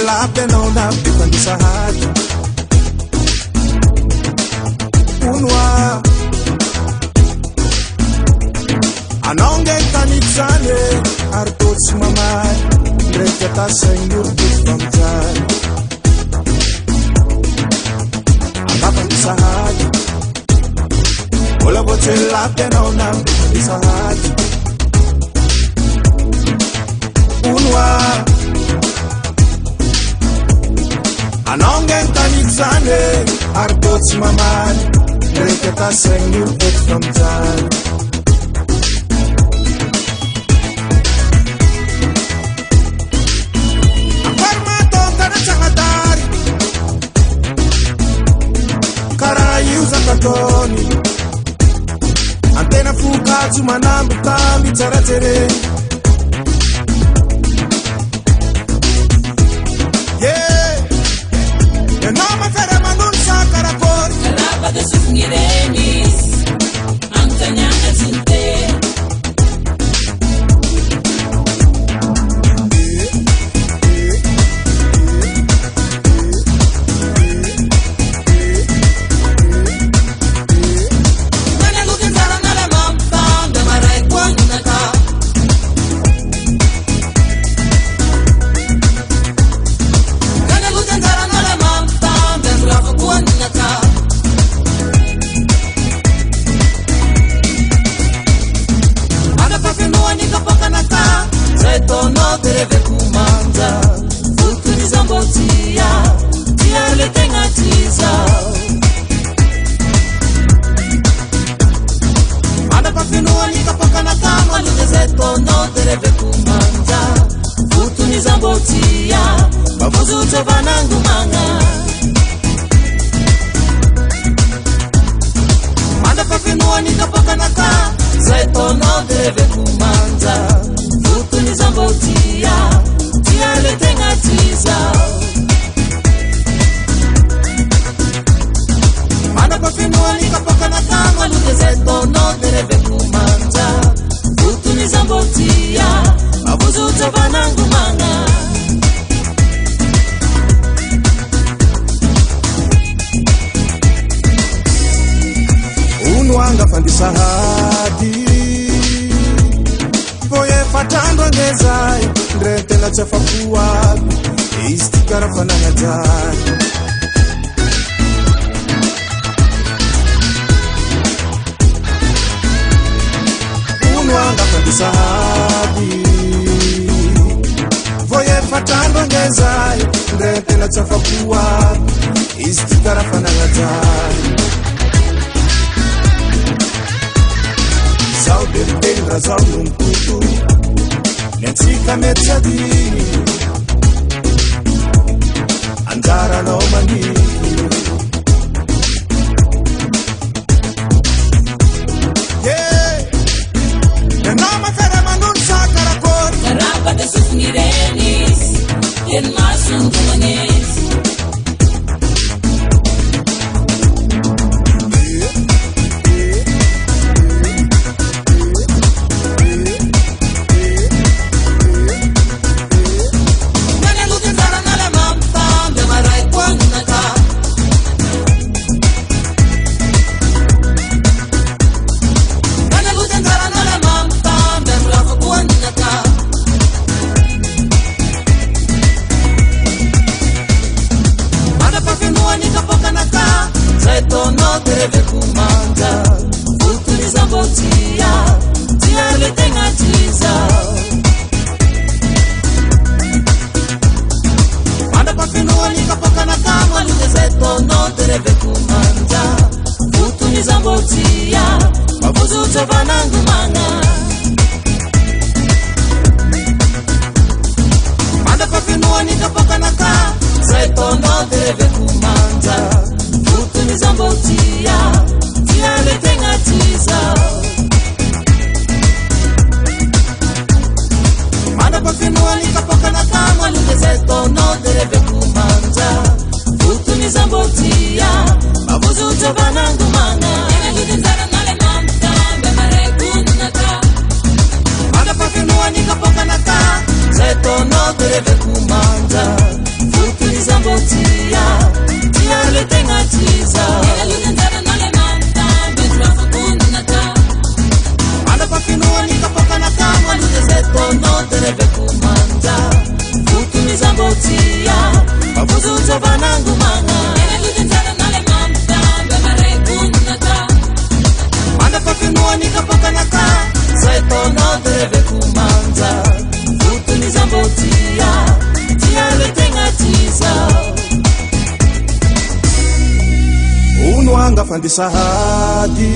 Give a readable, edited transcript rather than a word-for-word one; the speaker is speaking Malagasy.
lape na unapi pandisa hati unwa anonge kanitsane artots mamay ndreka tasainur bisfamzay anga pandisa hati ola bote lape na unapi pandisa hati unwa anongen kanitsane artots mamay ndreka tasainur bisfamzay Zakatoni antena fuka tumanambu kambi taratere yeah ya nama fere manun sakarakori karaba de sufnirenis antanyanga zinte deve kumanda Teve kumanda Utuni zambotia Tia letenga tiza Unuanga fandisa hadi